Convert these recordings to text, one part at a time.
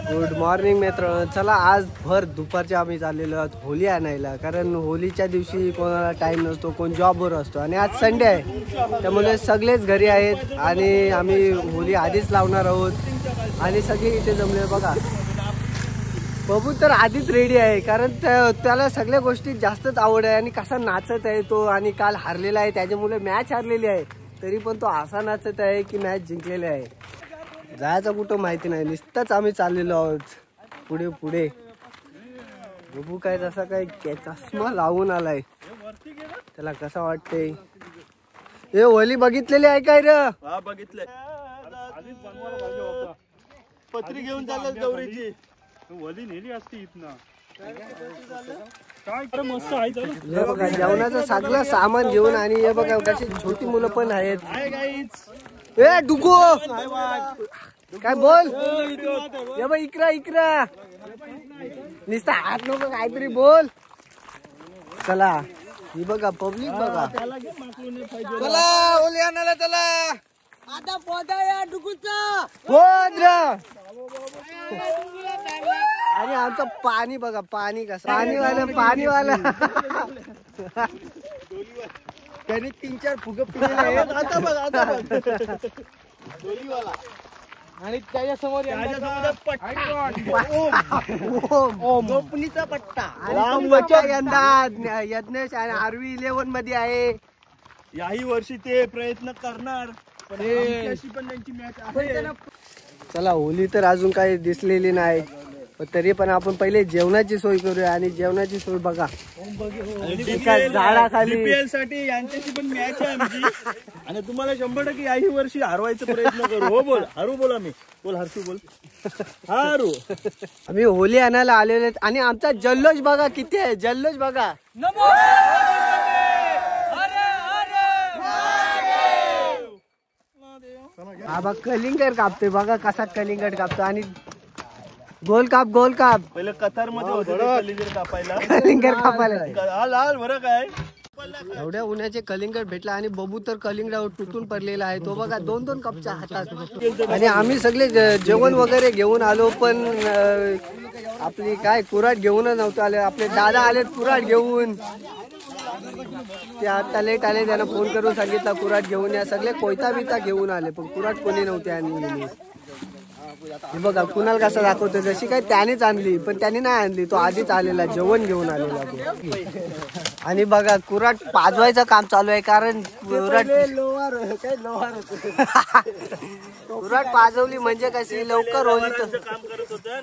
Good morning मित्र. चला आज भर दुपारच्या आम्ही चाललेलो आहोत होली आणायला, कारण होलीच्या दिवशी कोणाला टाइम नसतो, कोण जॉबवर असतो आणि आज संडे आहे त्यामुळे सगळेच घरी आहेत आणि आम्ही होली आधीच लावणार आहोत आणि सगळे इथे जमले. बघा बबू तर आधीच रेडी आहे, कारण त्याला सगळ्या गोष्टी जास्तच आवड आहे आणि कसा नाचत आहे तो. आणि काल हारलेला आहे त्याच्यामुळे मॅच हारलेली आहे तरी पण तो असा नाचत आहे की मॅच जिंकलेली आहे. जायचं कुठं माहिती नाही, नुसतंच आम्ही चाललेलो आहोत पुढे पुढे. बबू काय तसा काय चष्मा लावून आलाय, त्याला कसा वाटते. हे होली बघितलेली आहे काय रे? हा बघितले, पत्री घेऊन चालत गौरीची होली नेली असती इथनं. काय मस्त आहे. हे बघा जेवणाचं सगळं सामान घेऊन, आणि हे बघा कशी छोटी मुलं पण आहेत. ए डुगो काय बोल, ये बघ इकरा इकरा, नुसता हात नको काहीतरी बोल. चला ही बघा पब्लिक बघा, चला ओली आणायला चला. आता पोदा या डुगूचा पोद्र. आणि आमचं पाणी बघा, पाणी कसं पाणीवाला त्याने 3-4 फुग पिलेले आहेत. आता बघ आता बघ आणि त्याच्यासमोर गोपनीचा पट्टा आणि यज्ञेश आणि आरवी 11 मध्ये आहे. याही वर्षी ते प्रयत्न करणार पण त्यांची मॅच आहे. चला होली तर अजून काही दिसलेली नाही, पण तरी पण आपण पहिले जेवणाची सोय करूया. आणि जेवणाची सोय बघा झाडाखाली DPL साठी यांच्याशी पण मॅच आहे आमची आणि तुम्हाला 100% याही वर्षी हरवायचा प्रयत्न करू. हो बोल हरू, बोल आम्ही बोल हर्षू बोल हरू. आम्ही होली आणायला आलेले आहेत आणि आमचा जल्लोष बघा किती आहे. जल्लोष बघा, हा बघ कलिंगड कापते बघा, कसा कलिंगड कापतो. आणि गोल काप पहिले कतार मध्ये होतं कलिंगड कापायला, कलिंगड कापायला लाल फरक आहे. एवढ्या उन्हाचे कलिंगड भेटला आणि बबू तर कलिंगडावर तुटून पडलेला आहे. तो बघा 2-2 कपच्या हातात. आणि आम्ही सगळे जेवण वगैरे घेऊन आलो, पण आपली काय कुऱ्हाड घेऊनच नव्हतं आले. आपले दादा आले कुऱ्हाड घेऊन, ते आता लेट आले, त्यांना फोन करून सांगितलं कुऱ्हाड घेऊन या. सगळे कोयता बिता घेऊन आले पण कुऱ्हाड कोणी नव्हते आणली. हे बघा कुणाल कसा दाखवतो, जशी काय त्यानेच आणली पण त्याने नाही आणली, तो आधीच आलेला जेवण घेऊन आलेला. आणि बघा कुऱ्हाड पाजवायचं काम चालू आहे, कारण कुऱ्हाड पाजवली म्हणजे कशी लवकर होली तर काम करत होतं.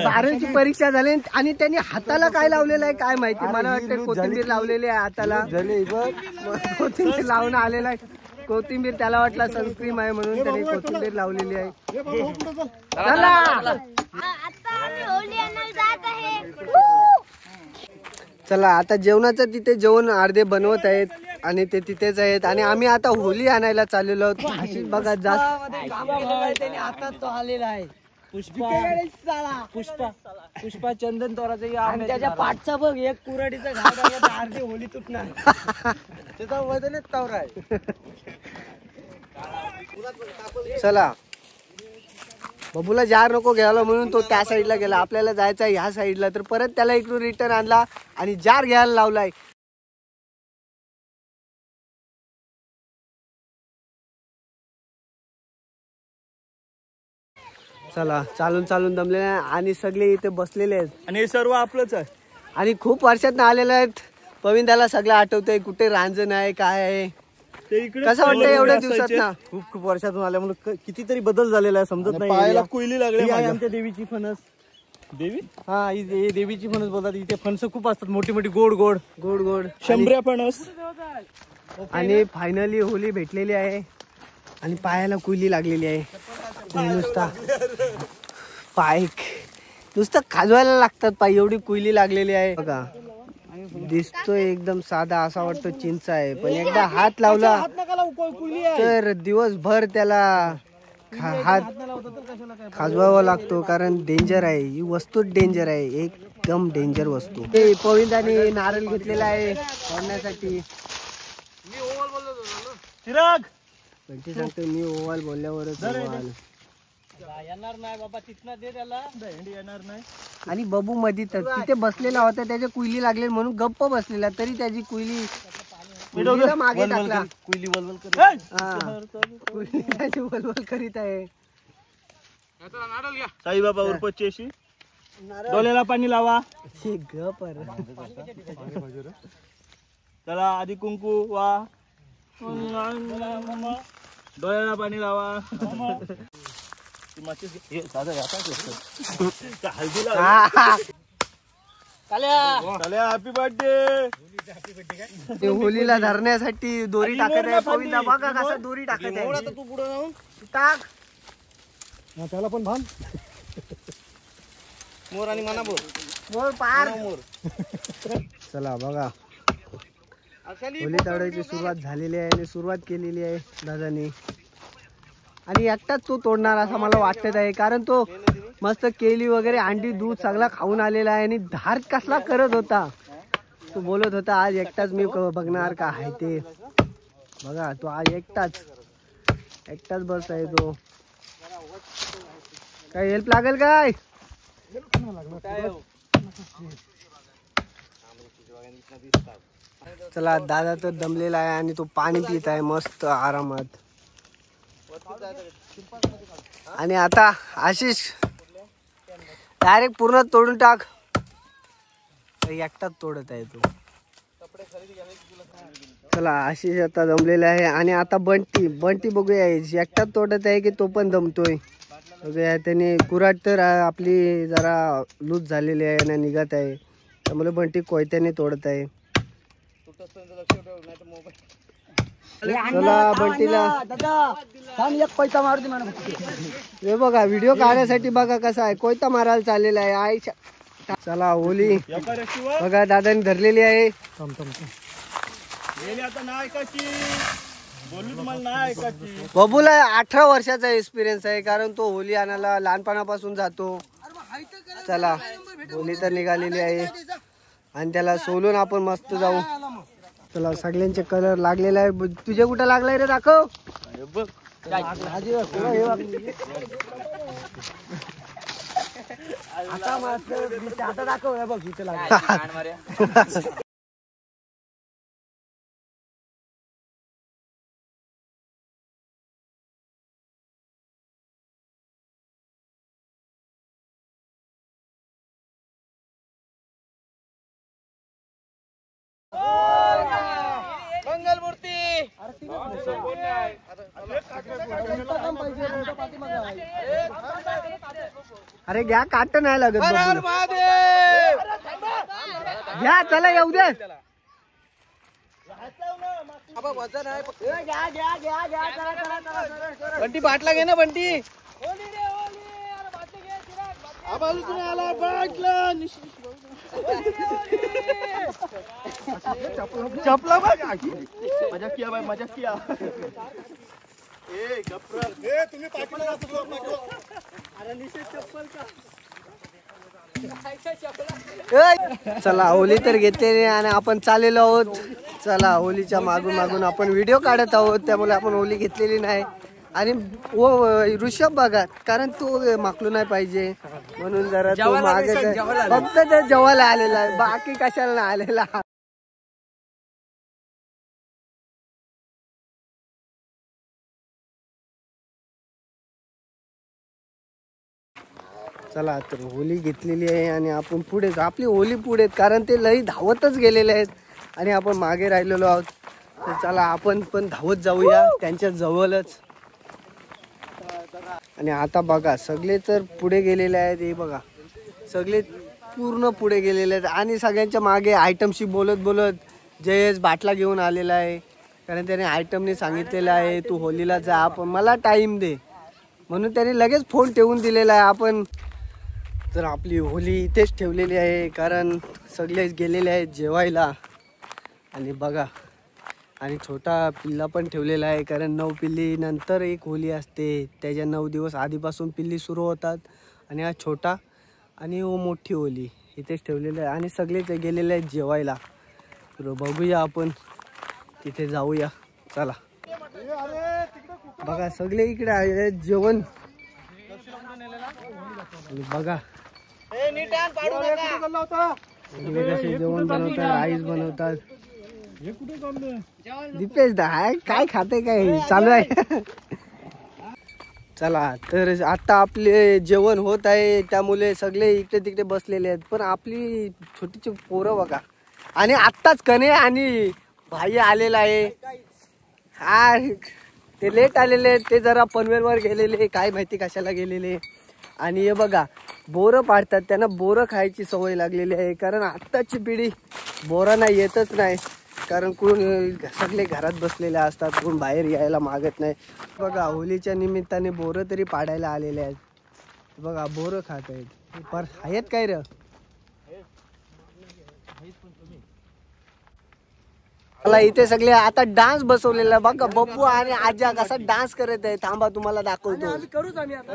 बारावीची परीक्षा झाली आणि त्यांनी हाताला काय लावलेलं आहे काय माहिती. मला वाटतं कोथिंबीर लावलेली आहे हाताला, कोथिंबीर लावून आलेला आहे. कोथिंबीर त्याला वाटला सनस्क्रीम आहे म्हणून त्याने कोथिंबीर लावलेली आहे. चला आता जेवणाचं तिथे जेवण अर्धे बनवत आहेत आणि ते तिथेच आहेत आणि आम्ही आता होली आणायला चाललेलो आहोत. अशी बघा जास्त हातात तो आलेला आहे. पुष्पा चंदन तोराचा त्याच्या पाठचा बघ, एक कुऱ्हाडीचा घाट अर्धी होली तुटणार. त्याचा वजनच तवरा आहे. चला बबूला जार नको घ्यायला म्हणून तो त्या साईडला गेला, आपल्याला जायचं ह्या साईडला, तर परत त्याला इकडून रिटर्न आणला आणि जार घ्यायला लावलाय. चला चालून चालून दमलेले आणि सगळे इथे बसलेले आहेत आणि हे सर्व आपलंच आहे आणि खूप वर्षात आलेले आहेत. पवीन त्याला सगळं आठवतंय, कुठे रांजण आहे काय आहे. कसं वाटतं एवढ्या दिवसात ना, खूप वर्षातून आल्यामुळे कितीतरी बदल झालेला आहे, समजत नाही. पायाला कोयली लागली. आमच्या देवीची फणस, देवी हा ही देवीची फणस बोलतात. इथे फणस खूप असतात, मोठी मोठी गोड गोड गोड गोड शंभऱ्या फणस. आणि फायनली होली भेटलेली आहे आणि पायाला कुयली लागलेली आहे. नुसता पाय नुसतं खाजवायला लागतात पाय, एवढी कुयली लागलेली आहे. बघा दिसतोय एकदम साधा, असा वाटतो चिंच आहे, पण एकदा हात लावला तर दिवसभर त्याला हात खाजवावा लागतो, कारण डेंजर आहे ही वस्तू, डेंजर आहे, एकदम डेंजर वस्तू. पविंदाने नारळ घेतलेला आहे फोडण्यासाठी. चिराग बंटी सांगतो मी ओवाल बोलल्यावरच ओवाल. येणार नाही बाबा, तिथनं दे त्याला, येणार नाही. आणि बबू मध्ये तिथे बसलेला होता, त्याच्या कुईली लागले म्हणून गप्प बसलेला, तरी त्याची कुईली मागे टाकला. कुईली वलवल कुईली त्याची वलवल करीत आहे. साईबाबा उर्फ चेशी, डोल्याला पाणी लावा. चला आधी कुंकू वा, डोळ्याला पाणी लावा. Happy birthday. होलीला धरण्यासाठी दोरी टाकत आहे. पवित्रा बघा कसा दोरी टाकत आहे. तू पुढे जाऊन टाक, त्याला पण भान. मोर आणि मना बोर, मोर पार. मोर. चला बघा, होली तोडायची सुरुवात झालेली आहे आणि सुरुवात केलेली आहे दादानी. आणि एकटाच तो तोडणार असं मला वाटत आहे, कारण तो मस्त केली वगैरे अंडी दूध सगळा खाऊन आलेला आहे. आणि धार कसला करत होता, तो बोलत होता आज एकटाच मी बघणार का आहे ते. बघा तो आज एकटाच बस आहे. तो काय हेल्प लागेल काय? चला दादा तर दमलेला आहे आणि तो पाणी पित आहे मस्त आरामात. आणि आता आशिष डायरेक्ट पूर्ण तोडून टाक. एकटाच तोडत आहे तो. चला आशिष आता दमलेला आहे. आणि आता बंटी बघूया एकटाच तोडत आहे की तो पण दमतोय. बघूया, त्याने कुऱ्हाड तर आपली जरा लूज झालेली आहे आणि निघत आहे, त्यामुळे बंटी कोयत्याने तोडत आहे. चला बंटीला हे बघा, व्हिडिओ काढण्यासाठी बघा कसा आहे, कोयता मारायला चाललेला आहे. आई चला होली बघा दादाने धरलेली आहे. बबूला 18 वर्षाचा एक्सपिरियन्स आहे, कारण तो होली आणायला लहानपणापासून जातो. चला होली तर निघालेली आहे आणि त्याला सोलून आपण मस्त जाऊ. चला सगळ्यांचे कलर लागलेला आहे. तुझे कुठं लागलाय रे, दाखव. आता दाखव बघ इथे लागला. अरे घ्या, काट नाही लागत. घ्या, चला येऊ दे. बंटी बाटला घे ना बंटी. चपला मजा किया भाई, मजा किया. तुम्ही चला होली तर घेतलेली आणि आपण चाललेलो आहोत. चला होलीच्या मागून मागून आपण व्हिडिओ काढत आहोत, त्यामुळे आपण होली घेतलेली नाही. आणि ऋषभ बघा, कारण तो माकलू नाही पाहिजे म्हणून जरा तो मागे फक्त त्या जेवायला आलेला आहे, बाकी कशाला नाही आलेला. चला तर होली घेतलेली आहे आणि आपण पुढे आपली होली पुढे, कारण ते लई धावतच गेलेले आहेत आणि आपण मागे राहिलेलो आहोत. तर चला आपण पण धावत जाऊया त्यांच्या जवळच. आणि आता बघा सगळे तर पुढे गेलेले आहेत. हे बघा सगळे पूर्ण पुढे गेलेले आहेत आणि सगळ्यांच्या मागे आयटमशी बोलत बोलत जयेश बाटला घेऊन आलेला आहे, कारण त्याने आयटमने सांगितलेलं आहे तू होलीला जा, आपण मला टाईम दे, म्हणून त्याने लगेच फोन ठेवून दिलेला आहे. आपण तर आपली होली इथेच ठेवलेली आहे, कारण सगळेच गेलेले आहेत जेवायला. आणि बघा, आणि छोटा पिल्ला पण ठेवलेला आहे, कारण 9 पिल्ली नंतर एक होली असते, त्याच्या 9 दिवस आधीपासून पिल्ली सुरू होतात. आणि हा छोटा आणि मोठी होली इथेच ठेवलेली आहे आणि सगळेच गेलेले आहेत जेवायला. तर बघूया आपण तिथे जाऊया चला. बघा सगळे इकडे आहे जेवण बघा इकडे कसे जेवण बनवतात राईस बनवतात. दीपेश दा काय खाते काय चालू आहे. चला तर आता आपले जेवण होत आहे त्यामुळे सगळे इकडे तिकडे बसलेले आहेत पण आपली छोटीची पोरं बघा आणि आत्ताच कने आणि भाई आलेला आहे. हा ते लेट आलेले ते जरा पनवेलवर गेलेले काय माहिती कशाला गेलेले. आणि हे बघा बोरं पाडतात त्यांना बोरं खायची सवय लागलेली आहे कारण आत्ताची पिढी बोरांना येतच नाही कारण कोण सगळे घरात बसलेले असतात कोण बाहेर यायला मागत नाही. बघा होलीच्या निमित्ताने बोरं तरी पाडायला आलेले आहेत. बघा बोरं खात आहेत पर आहेत काय र. मला इथे सगळे आता डान्स बसवलेला बघा बप्पू आणि आजा कसा डान्स करत आहे. थांबा तुम्हाला दाखवतो. करूच आम्ही आता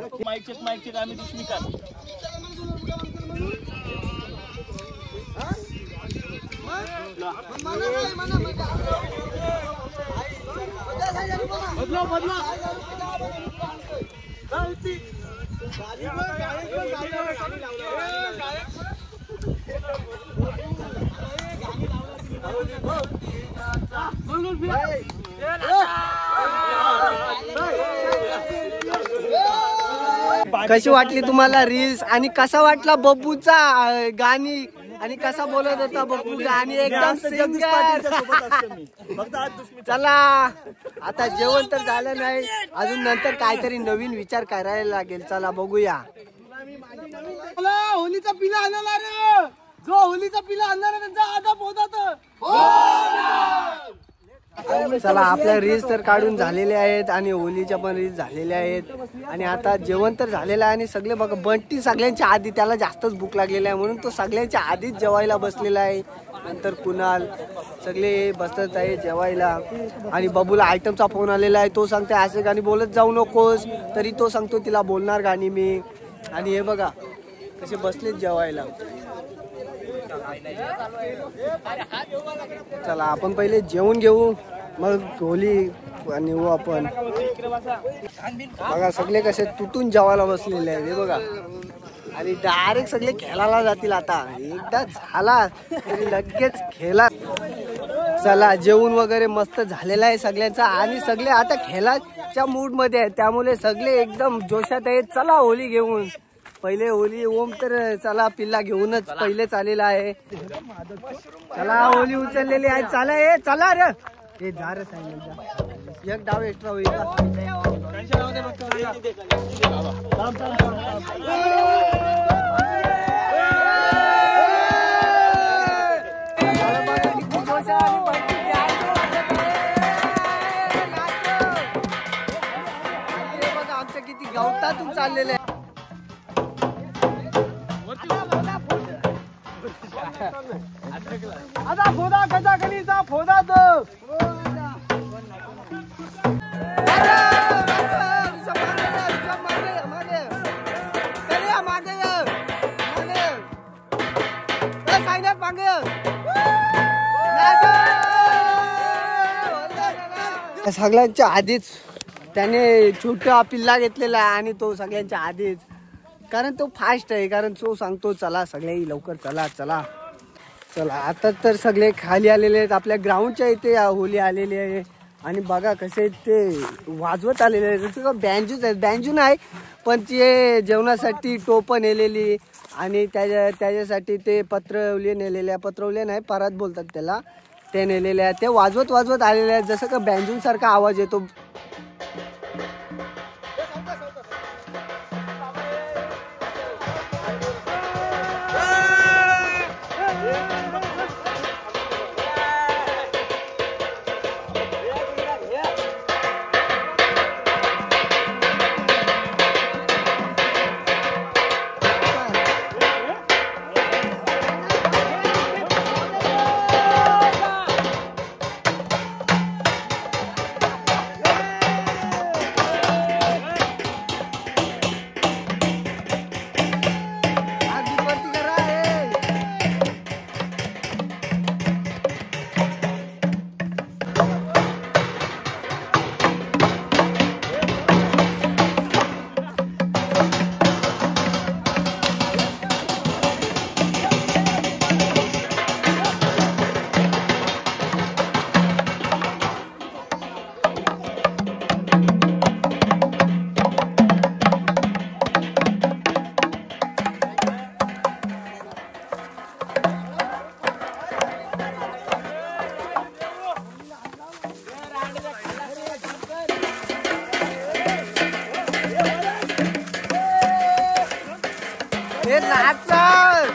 कशी वाटली तुम्हाला रील्स आणि कसा वाटला बब्बूचा गाणी आणि कसा बोलत होता बब्बूचा आणि एकदम चला आता जेवण तर झालं नाही अजून नंतर काहीतरी नवीन विचार करायला लागेल. चला बघूया. होलीचा पिला आणणार रे जो होलीचा पिला आणणार त्यांचा आदाब होता. चला आपल्या रील्स तर काढून झालेले आहेत आणि होलीच्या पण रील्स झालेल्या आहेत आणि आता जेवण तर झालेलं आहे आणि सगळे बघा बंटी सगळ्यांच्या आधी त्याला जास्तच भूक लागलेली आहे म्हणून तो सगळ्यांच्या आधीच जेवायला बसलेला आहे. नंतर कुणाल सगळे बसत आहे जेवायला आणि बबूला आयटमचा फोन आलेला आहे. तो सांगते असे गाणी बोलत जाऊ नकोस तरी तो सांगतो तिला बोलणार गाणी मी. आणि हे बघा कसे बसलेत जेवायला. चला आपण पहिले जेवून घेऊ मग होली नेऊ आपण. बघा सगळे कसे तुटून जेवायला बसलेले आहेत हे बघा आणि डायरेक्ट सगळे खेळायला जातील. आता एकदा झाला तरी लगेच खेळा. चला जेवण वगैरे मस्त झालेला आहे सगळ्यांचा आणि सगळे आता खेळाच्या मूड मध्ये आहेत त्यामुळे सगळे एकदम जोशात आहेत. चला होली घेऊन पहिले होली ओम तर चला पिल्ला घेऊनच पहिले चालेला आहे. चला होली उचललेली आहे. चला हे चला रे हे जा रे सांगितलं एक डाव एक्स्ट्रा होईल. बघा आमच्या किती गवतातून चाललेले आहे. आता फोदा कसा कधीचा फोदा तो सगळ्यांच्या आधीच त्याने छोटा पिल्ला घेतलेला आहे आणि तो सगळ्यांच्या आधीच कारण तो फास्ट आहे कारण तो सांगतो चला सगळे लवकर चला चला चला. आता तर सगळे खाली आलेले आहेत आपल्या ग्राउंडच्या इथे होली आलेली आहे आणि बघा कसे ते वाजवत आलेले आहेत. जसं बँजूच आहेत बँजू नाही पण ते जेवणासाठी टोपं नेलेली आणि त्याच्यासाठी ते पत्रवली नेलेल्या पत्रवली नाही परात बोलतात त्याला ते नेलेले आहेत. ते वाजवत वाजवत आलेले आहेत जसं का बँजून सारखा आवाज येतो. हे नाचल.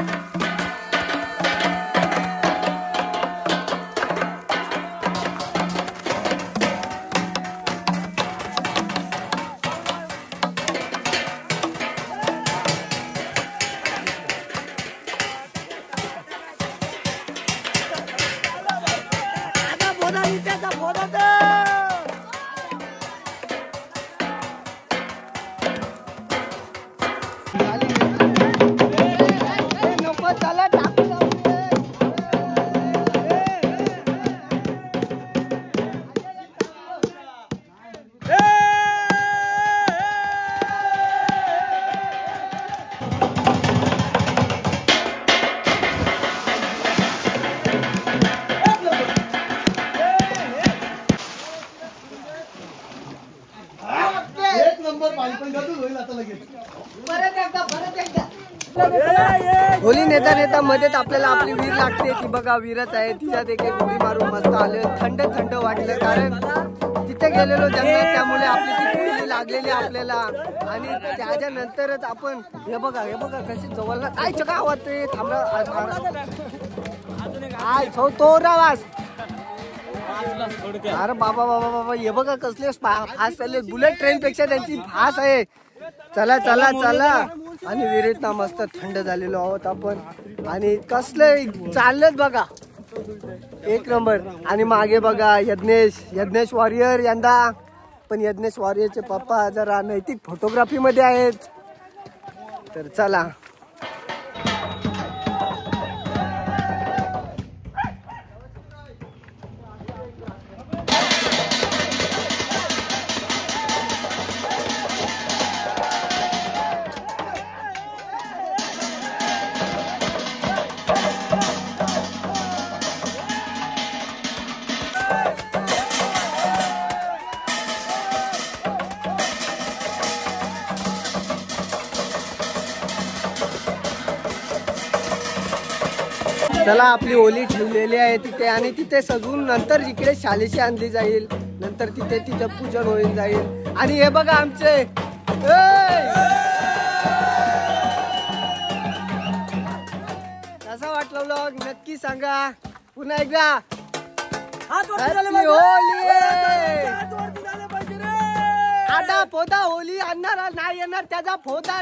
होली नेता नेता मध्येच आपल्याला आपली विहीर लागते. ती बघा विहीरच आहे. तिच्यात एक उडी मारून मस्त आले. थंड थंड वाटलं कारण तिथे गेलेलो जंगलात, त्यामुळे आपली ती कुंडी लागलेली आपल्याला. आणि त्याच्या नंतरच आपण हे बघा कशी जवळ काय चका आवाज ते थांबला. तो रावास अरे बाबा बाबा बाबा हे बघा कसले फास्ट चालले. बुलेट ट्रेन पेक्षा त्यांची फास्ट आहे. चला चला चला. आणि विहिरीत मस्त थंड झालेलो आहोत आपण. आणि कसले चाललेत बघा एक नंबर. आणि मागे बघा यज्ञेश वॉरियर यंदा. पण यज्ञेश वॉरियरचे पप्पा जरा नैतिक फोटोग्राफी मध्ये आहेत. तर चला चला आपली होली ठेवलेली आहे तिथे. आणि तिथे सजवून नंतर इकडे शालेशी आणली जाईल. नंतर तिथे तिचं पूजन होईल जाईल. आणि हे बघा आमचे कसा वाटलं व्लॉग नक्की सांगा. पुन्हा एकदा होली आता फोदा होली आणणार नाही येणार त्याचा फोदा.